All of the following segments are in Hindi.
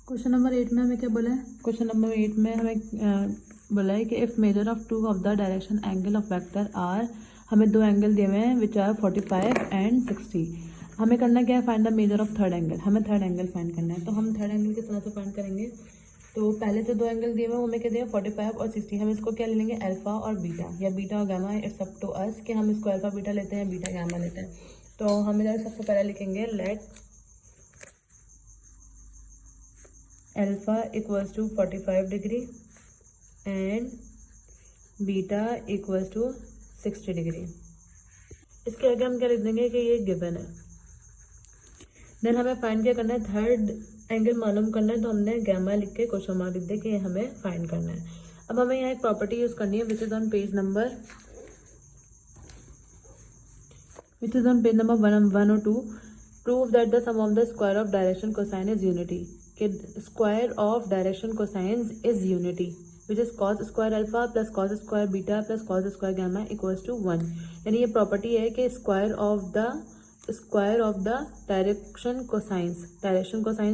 क्वेश्चन नंबर 8 में हमें क्या बोला है? क्वेश्चन नंबर 8 में हमें बोला है कि if measure of two of the direction angle of vector are, हमें दो एंगल दिए हुए हैं विच आर 45 एंड 60। हमें करना क्या है? Find the measure of third angle. हमें थर्ड एंगल फाइंड करना है, तो हम थर्ड एंगल किस तरह से फाइंड करेंगे? तो पहले तो दो एंगल दिए हुए हैं, हमें क्या दिया? 45 और 60। हम इसको क्या ले लेंगे? अल्फा और बीटा, या बीटा और gamma. It's up to us कि हम इसको अल्फा बीटा लेते हैं, बीटा गामा लेते हैं। तो हम इधर सबसे पहले लिखेंगे let alpha equals to 45 degree and beta equals to 60 degree. इसके आगे हम क्या लिख देंगे कि ये गिवन है। देन हमें फाइंड क्या करना है? थर्ड एंगल मालूम करना है, तो हमने गैमा लिख के क्वेश्चन मार्क लिख दे कि ये हमें फाइंड करना है। अब हमें यहाँ एक प्रॉपर्टी यूज करनी है which is on page number 102। Prove that the sum of the square of direction cosine is unity. कि square of direction cosine is unity which is cos square alpha plus cos square beta plus cos square gamma equals to 1। यानी ये प्रॉपर्टी है कि square of the direction cosines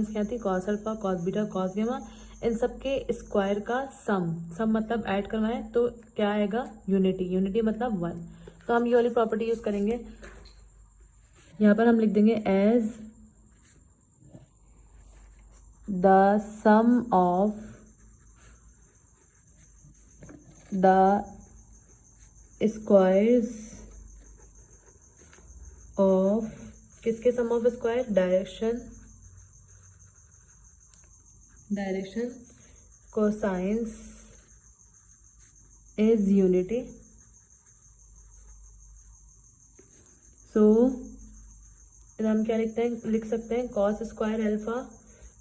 क्या थी? Cos alpha, cos beta, cos gamma, इन सब के स्क्वायर का सम मतलब ऐड करवाएं तो क्या आएगा? यूनिटी मतलब 1। तो हम ये वाली प्रॉपर्टी यूज करेंगे। यहाँ पर हम लिख देंगे as the sum of the squares of, किसके sum of square? Direction cosines is unity. So हम क्या लिख सकते हैं? Cos square alpha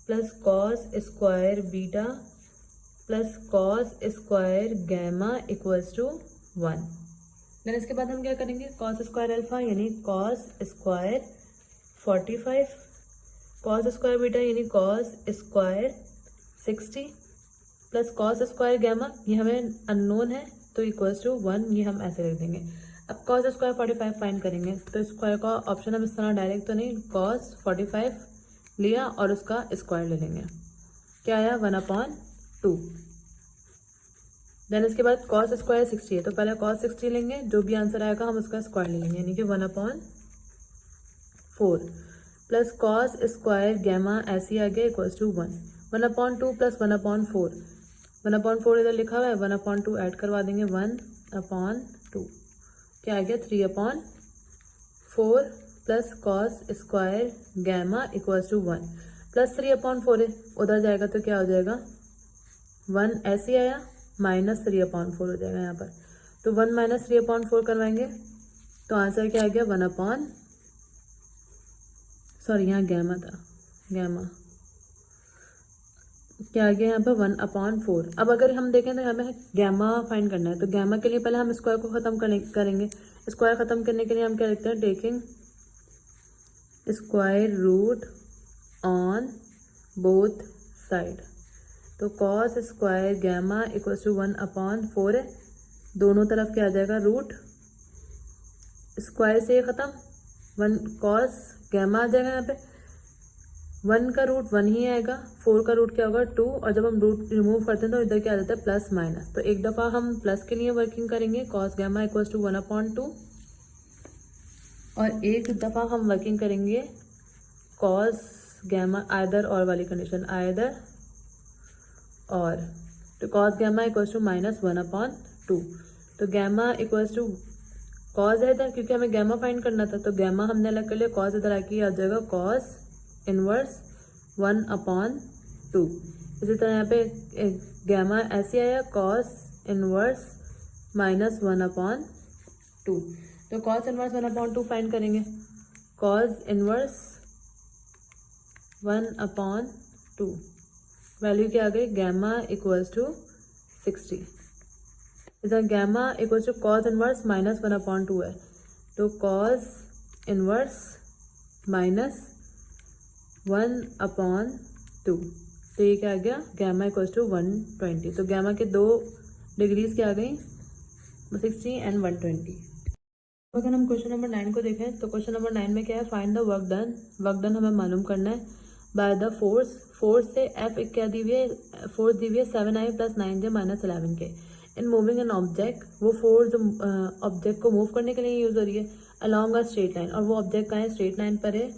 plus cos square beta plus cos square gamma equals to 1। Then इसके बाद हम क्या करेंगे? कॉस स्क्वायर अल्फा यानी cos square 45, cos square beta यानी cos square 60 plus cos square gamma, ये हमें अननोन है तो इक्वल्स टू 1। ये हम ऐसे लिख देंगे। अब कॉस स्क्वायर 45 फाइंड करेंगे, तो स्क्वायर का ऑप्शन हम इस तरह डायरेक्ट तो नहीं, कॉस 45 लिया और उसका स्क्वायर ले लेंगे, क्या आया? 1/2। देन इसके बाद कॉस स्क्वायर 60 है, तो पहले कॉस 60 लेंगे, जो भी आंसर आएगा हम उसका स्क्वायर ले लेंगे, यानी कि 1/4 प्लस कॉस स्क्वायर गैमा ऐसे आ गया इक्वल्स टू 1। 1/2 प्लस 1/4, 1/4 इधर लिखा हुआ है, 1/2 ऐड करवा देंगे, 1/2 क्या आ गया? 3/4 plus cos square gamma equals to 1 plus 3/4 है, उधर जाएगा तो क्या हो जाएगा? 1 ऐसे आया माइनस 3/4 हो जाएगा यहाँ पर, तो 1 माइनस 3/4 करवाएंगे तो आंसर क्या आ गया? यहाँ गैमा था, गैमा क्या आ गया यहाँ पर? 1/4। अब अगर हम देखें तो हमें गैमा फाइंड करना है, तो गैमा के लिए पहले हम स्क्वायर को खत्म करेंगे। स्क्वायर खत्म करने के लिए हम क्या लिखते हैं? Taking square root on both side, तो cos square gamma equals to 1/4 है, दोनों तरफ क्या आ जाएगा? रूट, स्क्वायर से खत्म, 1 कॉस गैमा आ जाएगा, यहाँ पे 1 का रूट 1 ही आएगा, 4 का रूट क्या होगा? 2, और जब हम रूट रिमूव करते हैं तो इधर क्या आ जाता है? Plus minus. तो एक दफ़ा हम प्लस के लिए वर्किंग करेंगे, कॉस गैमा इक्वल्स टू 1/2, और एक दफ़ा हम वर्किंग करेंगे कॉस गैमा आइदर और वाली कंडीशन, आइदर और, तो कॉस गैमा इक्वल्स टू -1/2। तो गैमा इक्वल्स टू कॉस है इधर, क्योंकि हमें गैमा फाइंड करना था, तो गैमा हमने अलग कर लिया, कॉस इधर आके आ जाएगा कॉस इनवर्स 1/2। इसी तरह यहाँ पे गैमा ऐसे आया, कॉस इनवर्स -1/2। तो कॉस इनवर्स 1/2 फाइंड करेंगे, कॉस इनवर्स 1/2 वैल्यू क्या आ गई? Gamma equals to 60। इधर gamma equals to cos inverse -1/2 है, तो कॉस इनवर्स -1/2, तो ये क्या आ गया? Gamma equals to 120। तो गैमा के 2 डिग्रीज क्या आ गई? 60 एंड 120। अगर हम क्वेश्चन नंबर 9 को देखें तो क्वेश्चन नंबर 9 में क्या है? Find the work done. Work done हमें मालूम करना है बाय द फोर्स फोर्स से एफ क्या दी हुई है, फोर्स दी हुई है 7i + 9j - 11k। In moving an object, वो फोर्स ऑब्जेक्ट को मूव करने के लिए यूज हो रही है अलॉन्ग अ स्ट्रेट लाइन, और वो ऑब्जेक्ट कहाँ है, स्ट्रेट लाइन पर है,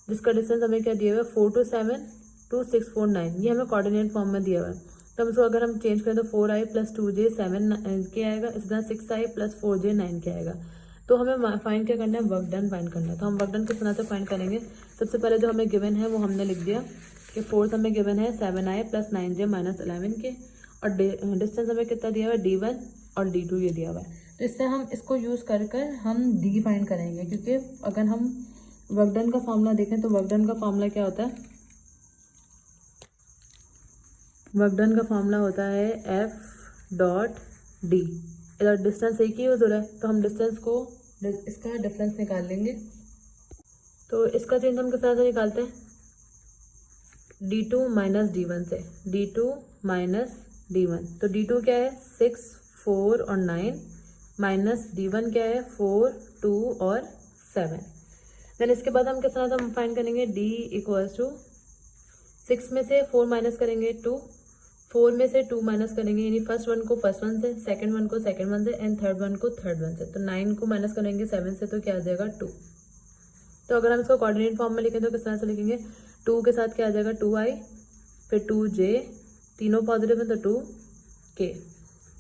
जिसका डिस्टेंस हमें क्या दिया हुआ है 4 to 7 to 6 4 9, ये हमें कोऑर्डिनेट फॉर्म में दिया हुआ है। तो इसको अगर हम चेंज करें तो 4i + 2j 7k आएगा, इस तरह 6i + 4j 9k आएगा। तो हमें फाइंड क्या करना है, वर्क डन फाइंड करना है। तो हम वर्क डन किस तरह से फाइंड करेंगे, सबसे पहले जो हमें गिवन है वो हमने लिख दिया कि फोर्स हमें गिवन है 7i + 9j - 11k, और डिस्टेंस हमें कितना दिया हुआ है, d1 और d2 ये दिया हुआ है। तो इससे हम इसको यूज़ कर हम d फाइंड करेंगे, क्योंकि अगर हम वर्क डन का फॉर्मूला देखें तो वर्क डन का फॉर्मूला क्या होता है, वर्क डन का फॉर्मूला होता है F.D। इधर डिस्टेंस एक ही यूज हो रहा है, तो हम डिस्टेंस को, इसका डिफरेंस निकाल लेंगे। तो इसका चेंज हम किस तरह से निकालते हैं, d2 - d1 से, d2 - d1। तो d2 क्या है 6 4 और 9, माइनस d1 क्या है 4 2 और 7। देन इसके बाद हम किस तरह से फाइंड करेंगे, d = 6 में से 4 माइनस करेंगे 2, 4 में से 2 माइनस करेंगे, यानी फर्स्ट वन को फर्स्ट वन से, सेकंड वन को सेकंड वन से, एंड थर्ड वन को थर्ड वन से। तो 9 को माइनस करेंगे 7 से, तो क्या आ जाएगा 2। तो अगर हम इसको कोऑर्डिनेट फॉर्म में लिखें तो किस तरह से लिखेंगे, 2 के साथ क्या आ जाएगा 2i, फिर 2j, तीनों पॉजिटिव है तो 2k।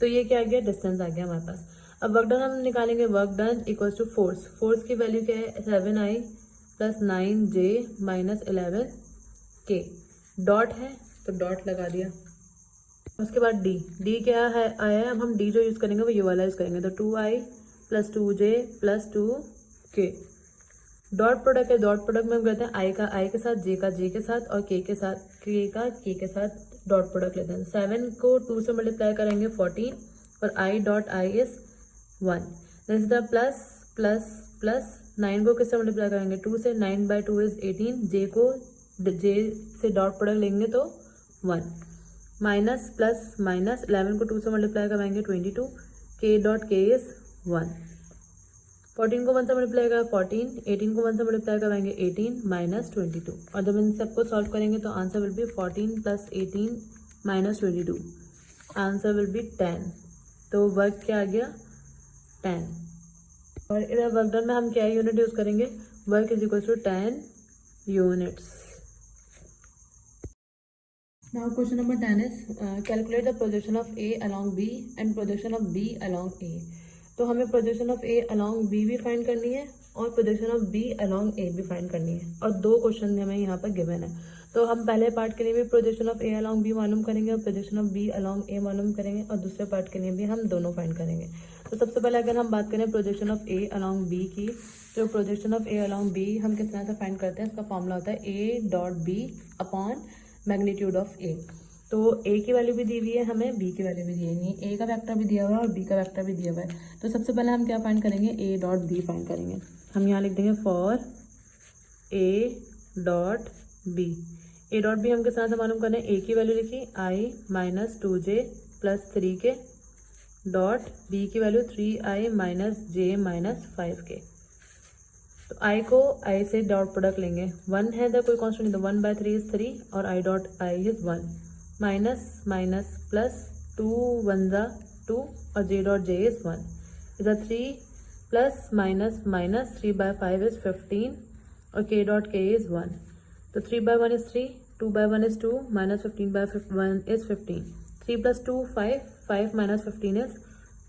तो ये क्या आ गया, डिस्टेंस आ गया हमारे पास। अब वर्क डन हम निकालेंगे, वर्क डन = फोर्स। फोर्स की वैल्यू क्या है, 7i + 9j - 11k। डॉट है तो डॉट लगा दिया। उसके बाद डी क्या है आया है, अब हम डी जो यूज़ करेंगे वो ये वाला यूज़ करेंगे। तो 2i + 2j + 2k। Dot product है, डॉट प्रोडक्ट में हम कहते हैं i का i के साथ, j का j के साथ, और k के साथ k का k के साथ डॉट प्रोडक्ट लेते हैं। 7 को 2 से मल्टीप्लाई करेंगे 14, और i.i इज 1। इसी तरह प्लस प्लस प्लस 9 को किससे मल्टीप्लाई करेंगे 2 से, 9/2 इज 18, j को j से डॉट प्रोडक्ट लेंगे तो 1, माइनस प्लस माइनस 11 को 2 से मल्टीप्लाई कराएंगे 22, k.k इज 1। 14 को 1 से मल्टीप्लाई करा 14, 18 को 1 से मल्टीप्लाई कराएंगे 18 - 22, और जब इन सबको सॉल्व करेंगे तो answer will be 14 + 18 - 22, answer will be 10। तो वर्क क्या आ गया 10। और इधर वर्क डन में हम क्या यूनिट यूज करेंगे, work = 10 units. Now question number 10 is calculate the projection of A along B and projection of B along A। तो हमें projection of A along B भी फाइंड करनी है और projection of B along A भी फाइंड करनी है, और दो क्वेश्चन हमें यहाँ पर गिवन है। तो हम पहले पार्ट के लिए भी projection of A along B मालूम करेंगे और projection of B along A मालूम करेंगे, और दूसरे पार्ट के लिए भी हम दोनों फाइंड करेंगे। तो सबसे पहले अगर हम बात करें projection of A along B की, तो projection of A along B हम किस तरह से फाइंड करते हैं, इसका फॉर्मूला होता है A.B upon magnitude of a. तो ए की वैल्यू भी दी हुई है हमें, बी की वैल्यू भी दी है, ए का वेक्टर भी दिया हुआ है और बी का वेक्टर भी दिया हुआ है। तो सबसे पहले हम क्या फाइंड करेंगे, A.B फाइंड करेंगे। हम यहाँ लिख देंगे फॉर A.B। A.B हम किस तरह से मालूम करें, ए की वैल्यू लिखी i - 2j + 3k, dot B की वैल्यू 3i - j - 5k। तो i को i से डॉट प्रोडक्ट लेंगे, 1 है तो कोई कांस्टेंट नहीं, तो 1/3 इज 3, और i.i is 1, minus minus plus 2 1 ज़ा 2, और j.j इज 1, इधर 3 प्लस माइनस माइनस 3/5 इज 15, और k.k इज 1। तो 3/1 is 3, 2/1 is 2, minus 15/1 is 15, 3 + 2 5, 5 - 15 is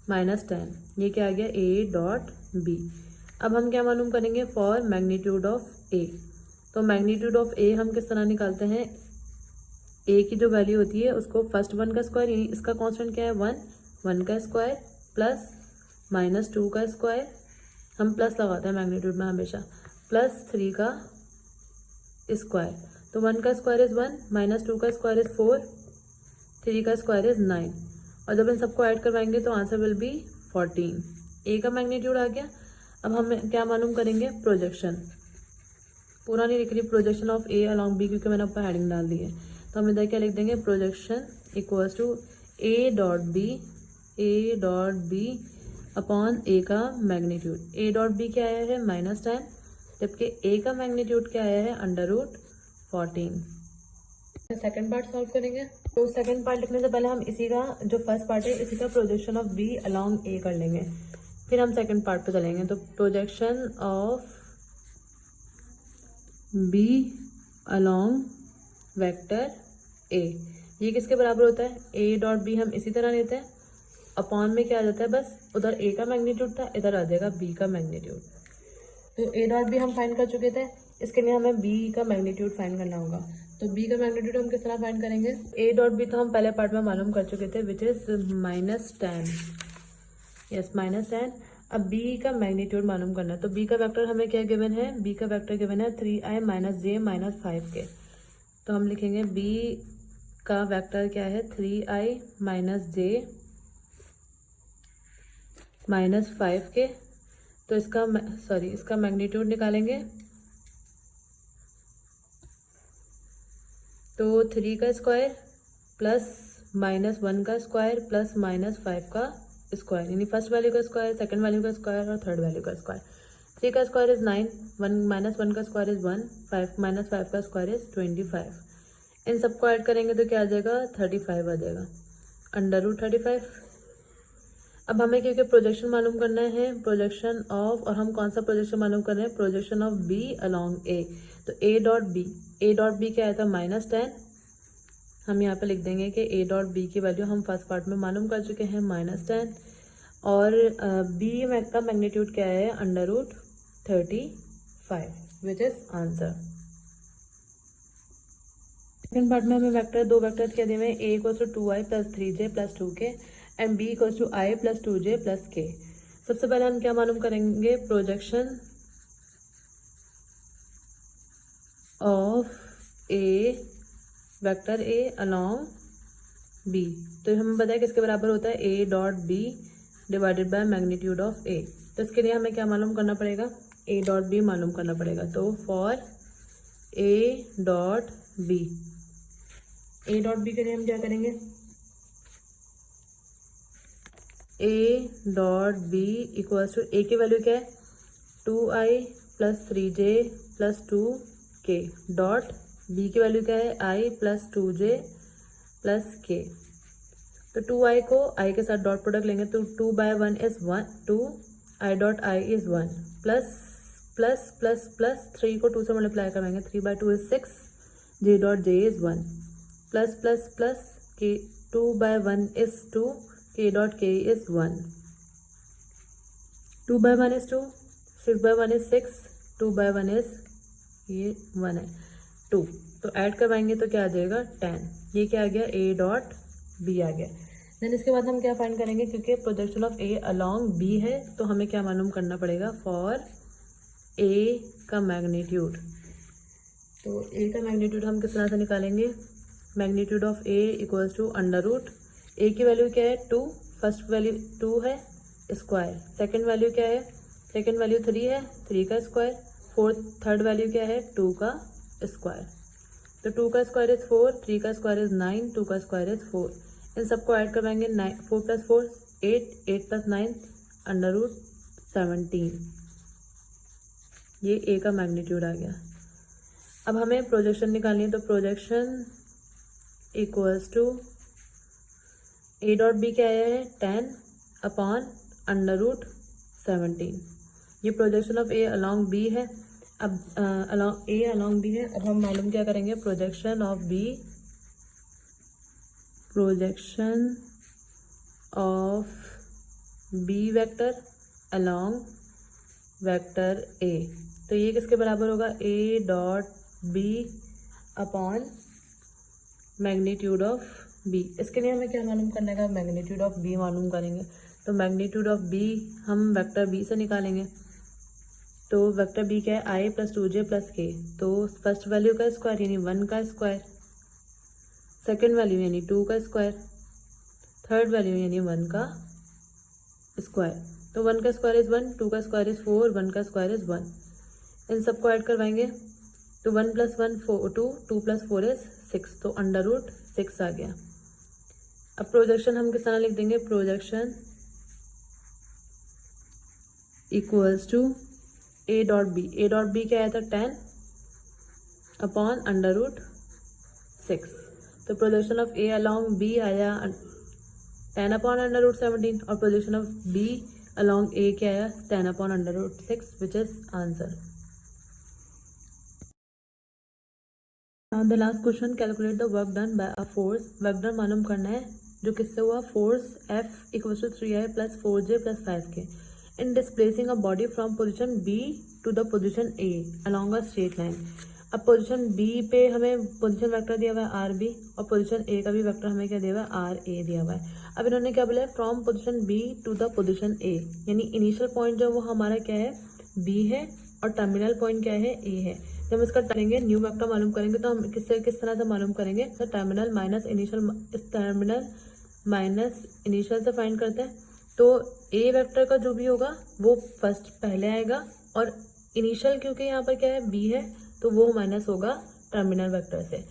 -10। ये क्या आ गया A.B। अब हम क्या मालूम करेंगे, फॉर मैग्नीट्यूड ऑफ ए। तो मैग्नीट्यूड ऑफ ए हम किस तरह निकालते हैं, ए की जो वैल्यू होती है उसको फर्स्ट वन का स्क्वायर, यानी इसका कांस्टेंट क्या है 1 का स्क्वायर प्लस -2 का स्क्वायर, हम प्लस लगाते हैं मैग्नीट्यूड में हमेशा, प्लस 3 का स्क्वायर। तो 1 का स्क्वायर इज 1, -2 का स्क्वायर इज 4, 3 का स्क्वायर इज 9, और जब इन सबको ऐड करवाएंगे तो आंसर विल बी 14। ए का मैग्नीट्यूड आ गया। अब हम क्या मालूम करेंगे, प्रोजेक्शन। पूरा नहीं लिख रही, projection of A along B, क्योंकि मैंने ऊपर हेडिंग डाल दी है। तो हम इधर क्या लिख देंगे, प्रोजेक्शन = A.B अपॉन ए का मैग्नीट्यूड। A.B क्या आया है -10, जबकि ए का मैग्नीट्यूड क्या आया है √14। सेकंड पार्ट सॉल्व करेंगे। तो सेकंड पार्ट लिखने से पहले हम इसी का जो फर्स्ट पार्ट है इसी का projection of B along A कर लेंगे, फिर हम सेकंड पार्ट पे चलेंगे। तो projection of B along vector A, ये किसके बराबर होता है, ए डॉट बी हम इसी तरह लेते हैं, अपॉन में क्या आ जाता है, बस उधर ए का मैग्नीट्यूड था, इधर आ जाएगा बी का मैग्नीट्यूड। तो ए डॉट बी हम फाइंड कर चुके थे, इसके लिए हमें बी का मैग्नीट्यूड फाइंड करना होगा। तो बी का मैग्नीट्यूड हम किस तरह फाइंड करेंगे, ए डॉट बी तो हम पहले पार्ट में मालूम कर चुके थे, विच इज -10, यस -10। अब बी का मैग्नीट्यूड मालूम करना है, तो बी का वेक्टर हमें क्या गिवन है, बी का वेक्टर गिवन है 3i - j - 5k। तो हम लिखेंगे बी का वेक्टर क्या है, 3i - j - 5k। तो इसका मैग्नीट्यूड निकालेंगे, तो 3 का स्क्वायर प्लस -1 का स्क्वायर प्लस -5 का स्क्वायर, यानी फर्स्ट वैल्यू का स्क्वायर, सेकंड वैल्यू का स्क्वायर और थर्ड वैल्यू का स्क्वायर। 3 का स्क्वायर इज 9, 1 का स्क्वायर इज 1, 5 का स्क्वायर इज 25। इन सबको ऐड करेंगे तो क्या आ जाएगा, 35 आ जाएगा, √35। अब हमें क्योंकि प्रोजेक्शन मालूम करना है, प्रोजेक्शन ऑफ, और हम कौन सा प्रोजेक्शन मालूम कर रहे हैं, projection of B along A. तो ए डॉट बी क्या आया था, -10। हम यहाँ पे लिख देंगे कि ए डॉट बी की वैल्यू हम फर्स्ट पार्ट में मालूम कर चुके हैं, -10, और बी का मैग्नीट्यूड क्या है, √35, विच इज आंसर। सेकंड पार्ट में हमें वेक्टर, दो वेक्टर क्या दिए हुए, a = 2i + 3j + 2k and b = i + 2j + k। सबसे पहले हम क्या मालूम करेंगे, projection of a, vector a along b. तो हमें पता है किसके बराबर होता है, a dot b divided by magnitude of a. तो इसके लिए हमें क्या मालूम करना पड़ेगा, a डॉट बी मालूम करना पड़ेगा। तो for a dot B, A dot b के लिए हम क्या करेंगे, a dot b equals to, a की वैल्यू क्या है, 2i + 3j + 2k dot B की वैल्यू क्या है, i + 2j + k। तो 2i को i के साथ डॉट प्रोडक्ट लेंगे, तो 2/1 is 1, 2, i dot i is 1, plus plus plus plus 3 को 2 से मल्टीप्लाई करेंगे, 3/2 is 6, j dot j is 1, plus plus plus k, 2/1 is 2, k dot k is 1, 2/1 is 2, 6/1 is 6, 2/1 is ये 1 है 2। तो ऐड करवाएंगे तो क्या आ जाएगा, 10। ये क्या आ गया, a डॉट b आ गया। देन इसके बाद हम क्या फाइंड करेंगे, क्योंकि projection of a along b है, तो हमें क्या मालूम करना पड़ेगा, फॉर a का मैग्नीट्यूड। तो a का मैग्नीट्यूड हम किस तरह से निकालेंगे, magnitude of a equals to √, a की वैल्यू क्या है, 2, फर्स्ट वैल्यू 2 है, स्क्वायर, सेकंड वैल्यू क्या है, सेकंड वैल्यू 3 है, 3 का स्क्वायर, थर्ड वैल्यू क्या है, 2 का स्क्वायर। तो 2 का स्क्वायर इज 4, 3 का स्क्वायर इज 9, 2 का स्क्वायर इज 4। इन सबको ऐड करवाएंगे, 4 + 4 8, 8 + 9 √17। ये a का मैग्नीट्यूड आ गया। अब हमें प्रोजेक्शन निकालनी है, तो projection equals to, A dot B क्या है, 10/√17। ये projection of A along B है। अब ए अलॉन्ग बी है, अब हम मालूम क्या करेंगे, projection of B, projection of B vector along vector A. तो ये किसके बराबर होगा, A dot B upon magnitude of B. इसके लिए हमें क्या मालूम करने का, मैग्नीट्यूड ऑफ बी मालूम करेंगे। तो मैग्नीट्यूड ऑफ बी हम वेक्टर बी से निकालेंगे। तो वेक्टर बी क्या है, i + 2j + k। तो फर्स्ट वैल्यू का स्क्वायर यानी 1 का स्क्वायर, सेकंड वैल्यू यानी 2 का स्क्वायर, थर्ड वैल्यू यानी 1 का स्क्वायर। तो 1 का स्क्वायर इज 1, 2 का स्क्वायर इज 4, 1 का स्क्वायर इज 1। इन सबको ऐड करवाएंगे, तो 1 + 1 4, 2, 2 + 4 इज 6, तो √6 आ गया। अब प्रोजेक्शन हम किस तरह लिख देंगे, projection equals to A dot B. A dot B क्या आया था, 10/√6। तो projection of A along B आया 10/√17 और projection of B along A क्या आया 10/√6 which is answer. Now the last question, calculate the work done by a force. Work done मालूम करना है जो किससे हुआ, force F equals to 3I plus 4J plus 5K in displacing a body from position B to the position A along a straight line. अब पोजीशन B पे हमें पोजीशन वेक्टर दिया हुआ है RB और पोजीशन A का भी वेक्टर हमें क्या दिया हुआ है RA दिया हुआ है. अब इन्होंने क्या बोला है, from position B to the position A, यानी इनिशियल पॉइंट जो वो हमारा क्या है B है और टर्मिनल पॉइंट क्या है A है. जब हम इसका करेंगे न्यू वेक्टर मालूम करेंगे तो हम किस तरह से मालूम करेंगे, तो टर्मिनल माइनस इनिशियल, इस टर्मिनल माइनस इनिशियल से फाइंड करते हैं. तो ए वेक्टर का जो भी होगा वो फर्स्ट पहले आएगा और इनिशियल क्योंकि यहाँ पर क्या है बी है तो वो माइनस होगा टर्मिनल वेक्टर से.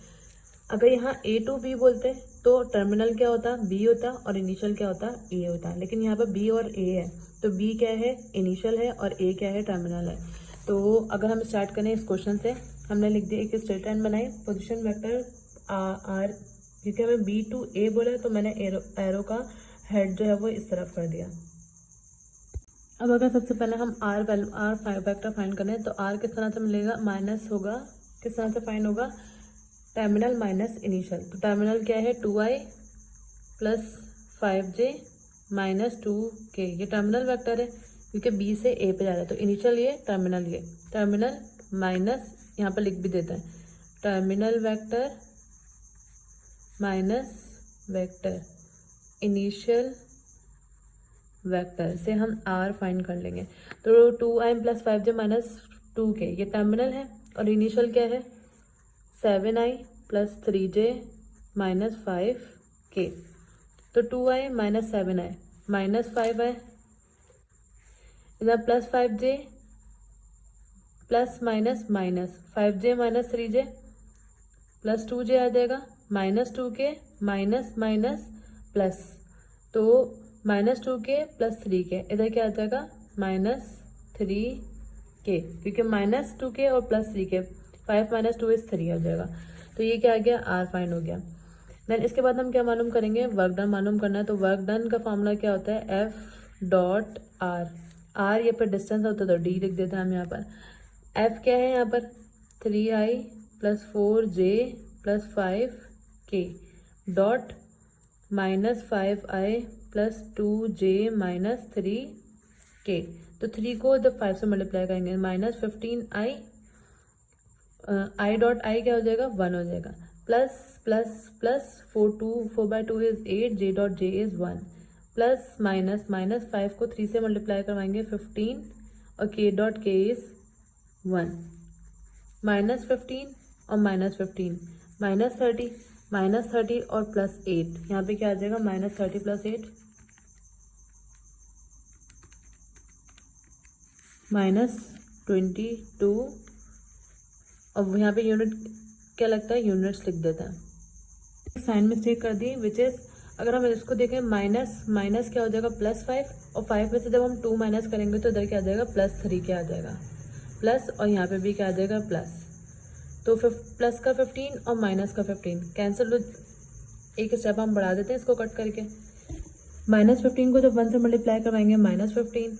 अगर यहाँ ए टू बी बोलते तो टर्मिनल क्या होता बी होता और इनिशियल क्या होता ए होता, लेकिन यहाँ पर बी और ए है तो बी क्या है इनिशियल है और ए क्या है टर्मिनल है. तो अगर हम स्टार्ट करें इस क्वेश्चन से, हमने लिख दिया एक स्ट्रेट लाइन बनाई, पोजीशन वेक्टर आर, क्योंकि हमें बी टू ए बोला तो मैंने एरो का हेड जो है वो इस तरफ कर दिया. अब अगर सबसे पहले हम आर वेक्टर फाइंड करें तो आर किस तरह से मिलेगा, माइनस होगा, किस तरह से फाइंड होगा, टर्मिनल माइनस इनिशियल. तो टर्मिनल क्या है 2I plus 5J minus 2K, ये टर्मिनल वेक्टर है क्योंकि बी से ए पे जा रहा है. तो इनिशियल ये टर्मिनल माइनस, यहाँ पर लिख भी देते हैं, terminal vector minus vector initial vector से हम आर फाइंड कर लेंगे. तो 2I plus 5J minus 2K ये टर्मिनल है और इनिशियल क्या है 7I plus 3J minus 5K. तो 2I minus 7I minus 5I इधर plus 5J plus minus minus 5J minus 3J plus 2J आ जाएगा minus 2K minus minus plus, तो माइनस 2K प्लस 3K, इधर क्या आ जाएगा माइनस 3K क्योंकि माइनस 2K और प्लस 3K, 5 माइनस 2 इज 3 आ जाएगा. तो ये क्या आ गया आर फाइंड हो गया. देन इसके बाद हम क्या मालूम करेंगे, वर्क डन मालूम करना है. तो वर्क डन का फॉर्मूला क्या होता है F डॉट आर. आर ये पर डिस्टेंस होता है तो डी लिख देते हैं हम यहाँ पर. F क्या है यहाँ पर 3I plus 4J plus 5K dot minus 5I plus 2J minus 3K. तो 3 को जब 5 से मल्टीप्लाई करेंगे minus 15I, I dot I क्या हो जाएगा 1 हो जाएगा, plus plus plus 4/2 is 8, J dot J is 1, plus minus minus 5 को 3 से मल्टीप्लाई करवाएंगे 15 और K dot K is 1, minus 15 और माइनस 15 माइनस 30 और प्लस 8, यहाँ पे क्या आ जाएगा माइनस 30 प्लस 8 माइनस 22, और यहाँ पे यूनिट क्या लगता है यूनिट्स लिख देता है. साइन मिस्टेक कर दी विच इज, अगर हम इसको देखें माइनस माइनस क्या हो जाएगा प्लस 5 और 5 में से जब हम 2 माइनस करेंगे तो इधर क्या आ जाएगा प्लस 3 क्या आ जाएगा प्लस, और यहाँ पे भी क्या आ जाएगा प्लस. तो प्लस का 15 और माइनस का 15 कैंसिल, एक स्टेप हम बढ़ा देते हैं इसको कट करके. माइनस 15 को जब 1 से मल्टीप्लाई करवाएंगे माइनस 15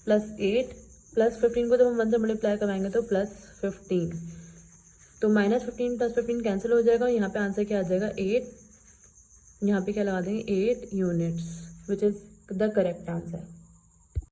प्लस 8, प्लस 15 को जब हम 1 से मल्टीप्लाई करवाएंगे तो प्लस 15. तो माइनस 15 प्लस 15 कैंसिल हो जाएगा और यहाँ पे आंसर क्या आ जाएगा 8. यहाँ पे क्या लगा देंगे 8 units which is the correct answer.